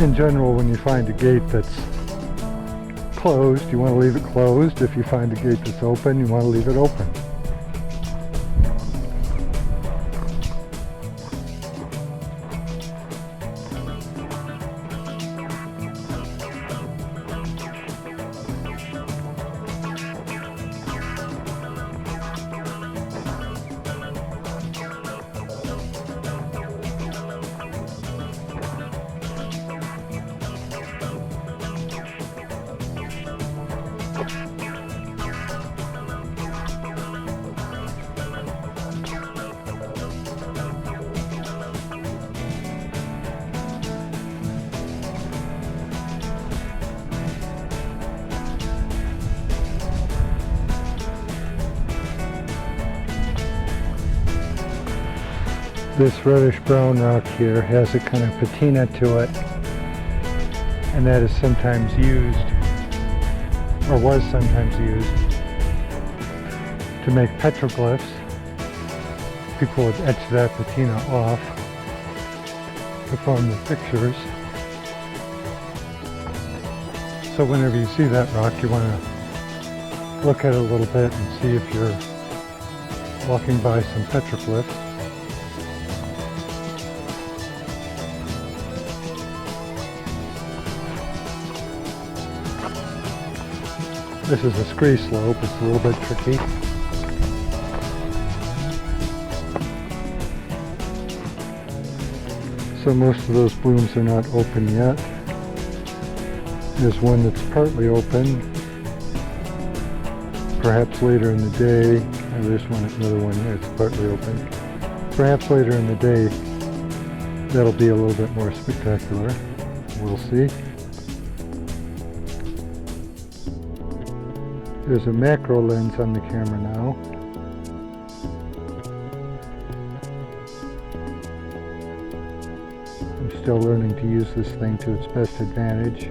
in general, when you find a gate that's closed, you want to leave it closed. If you find a gate that's open, you want to leave it open. This reddish brown rock here has a kind of patina to it, and that is sometimes used, or was sometimes used, to make petroglyphs. People would etch that patina off to form the pictures. So whenever you see that rock, you want to look at it a little bit and see if you're walking by some petroglyphs. This is a scree slope, it's a little bit tricky. So most of those blooms are not open yet. There's one that's partly open, perhaps later in the day. And there's another one here that's partly open. Perhaps later in the day that'll be a little bit more spectacular. We'll see. There's a macro lens on the camera now. I'm still learning to use this thing to its best advantage.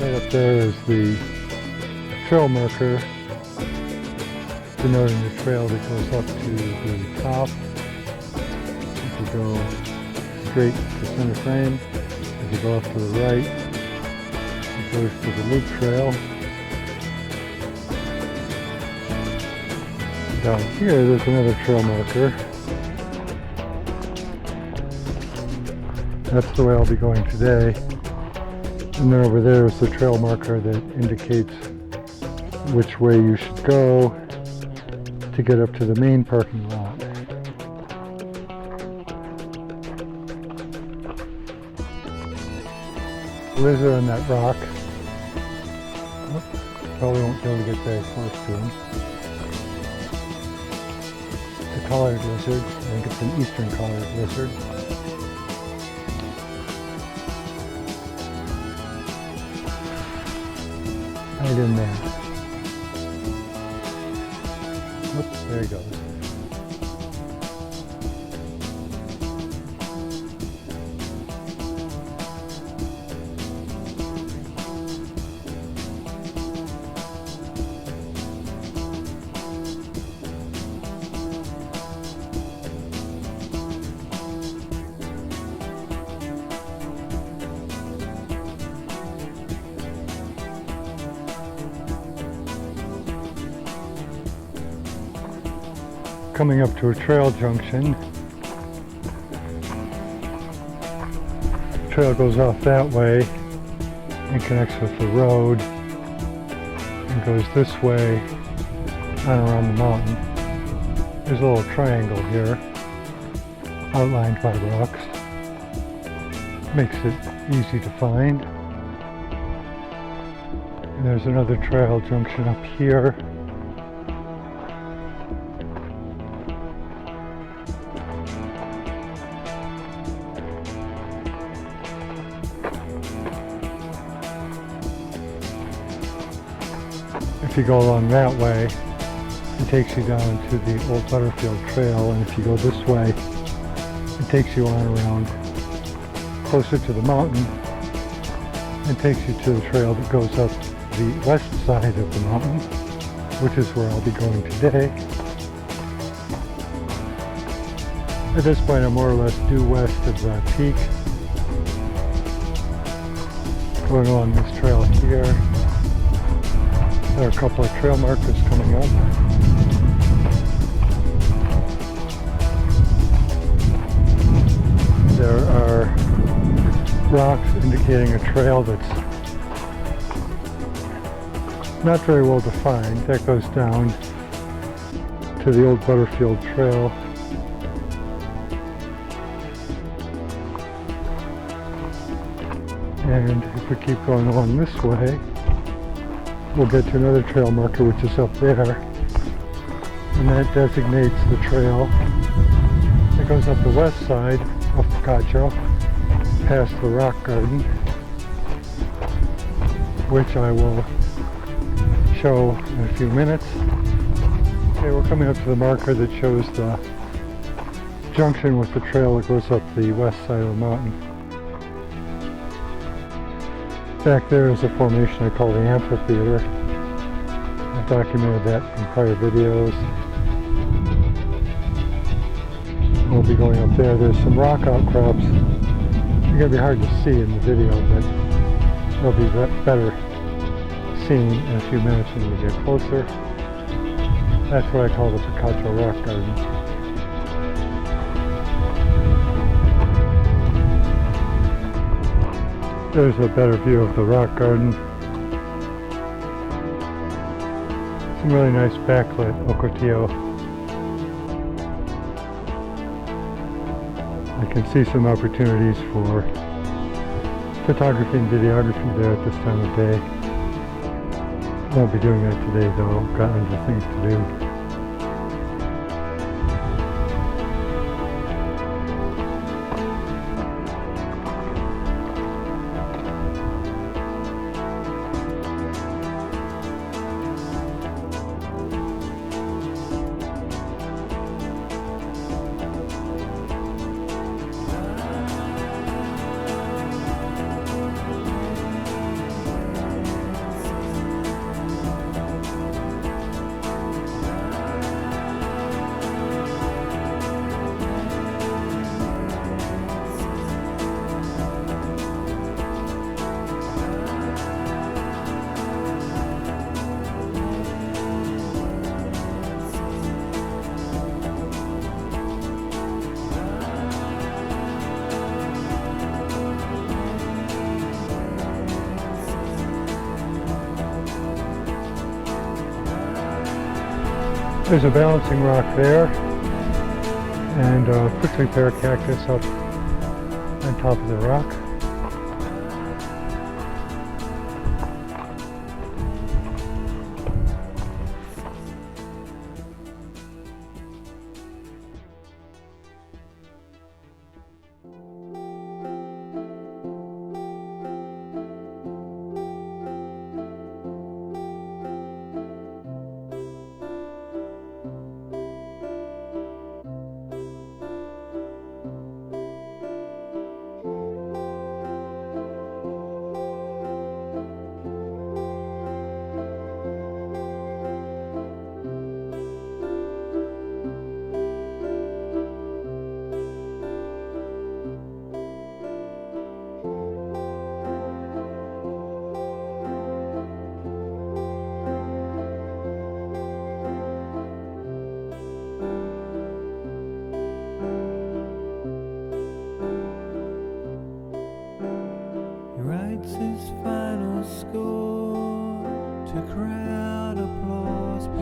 Right up there is the trail marker denoting the trail that goes up to the top. If you go straight to center frame, if you go off to the right, it goes to the loop trail. Down here there's another trail marker. That's the way I'll be going today. And then over there is the trail marker that indicates which way you should go to get up to the main parking lot. Lizard on that rock. Probably won't be able to get very close to him. It's a collared lizard. I think it's an eastern collared lizard. Right in there. Oops, there he goes. Coming up to a trail junction. The trail goes off that way and connects with the road and goes this way on around the mountain. There's a little triangle here outlined by rocks. Makes it easy to find. And there's another trail junction up here. If you go along that way, it takes you down to the old Butterfield Trail, and if you go this way, it takes you on around closer to the mountain and takes you to the trail that goes up the west side of the mountain, which is where I'll be going today. At this point, I'm more or less due west of the peak, going along this trail here. There are a couple of trail markers coming up. There are rocks indicating a trail that's not very well defined. That goes down to the old Butterfield Trail. And if we keep going along this way, we'll get to another trail marker which is up there. And that designates the trail that goes up the west side of Picacho, past the rock garden, which I will show in a few minutes. Okay, we're coming up to the marker that shows the junction with the trail that goes up the west side of the mountain. Back there is a formation I call the amphitheater. I've documented that in prior videos. We'll be going up there. There's some rock outcrops. They're going to be hard to see in the video, but they'll be better seen in a few minutes when we get closer. That's what I call the Picacho Rock Garden. There's a better view of the rock garden. Some really nice backlit ocotillo. I can see some opportunities for photography and videography there at this time of day. Won't be doing that today though, got other things to do. There's a balancing rock there, and a prickly pear cactus up on top of the rock.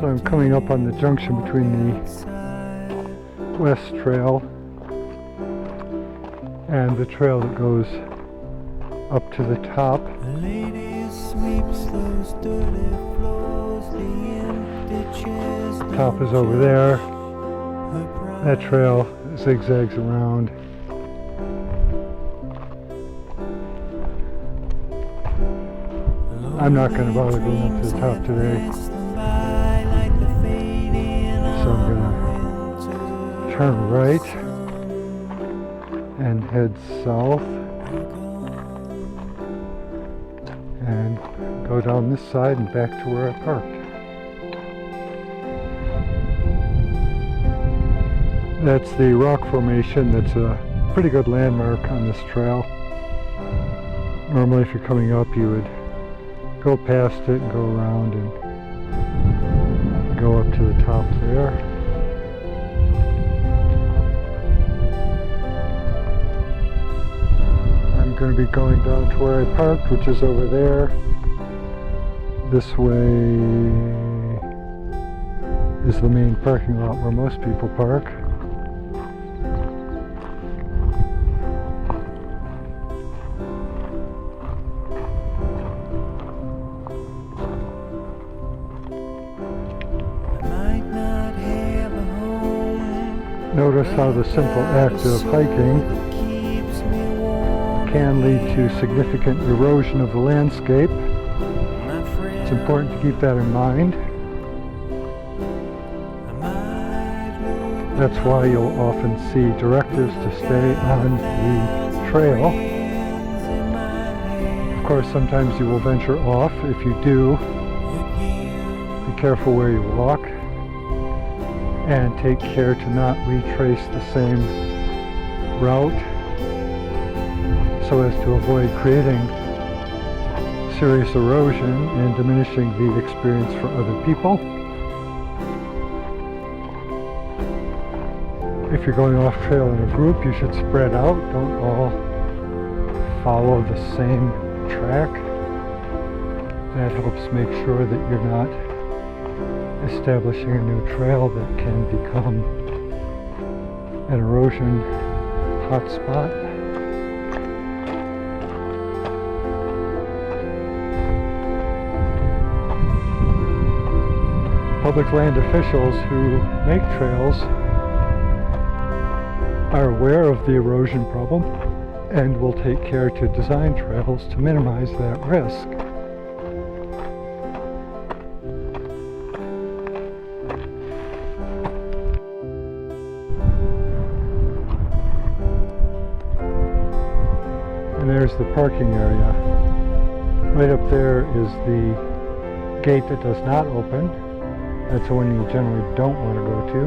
So I'm coming up on the junction between the West Trail and the trail that goes up to the top. Top is over there. That trail zigzags around. I'm not going to bother going up to the top today. So I'm going to turn right and head south. go down this side and back to where I parked. That's the rock formation. That's a pretty good landmark on this trail. Normally if you're coming up you would go past it and go around and go up to the top there. I'm going to be going down to where I parked, which is over there. This way is the main parking lot where most people park. Notice how the simple act of hiking can lead to significant erosion of the landscape. It's important to keep that in mind. That's why you'll often see directives to stay on the trail. Of course, sometimes you will venture off. If you do, be careful where you walk. And take care to not retrace the same route so as to avoid creating serious erosion and diminishing the experience for other people. If you're going off trail in a group, you should spread out. Don't all follow the same track. That helps make sure that you're not establishing a new trail that can become an erosion hotspot. Public land officials who make trails are aware of the erosion problem and will take care to design trails to minimize that risk. And there's the parking area. Right up there is the gate that does not open. That's the one you generally don't want to go to.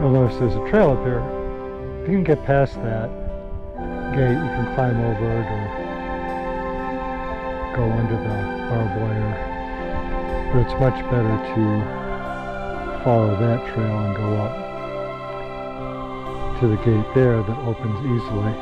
You'll notice there's a trail up here. If you can get past that gate, you can climb over it or go under the barbed wire. But it's much better to follow that trail and go up to the gate there that opens easily.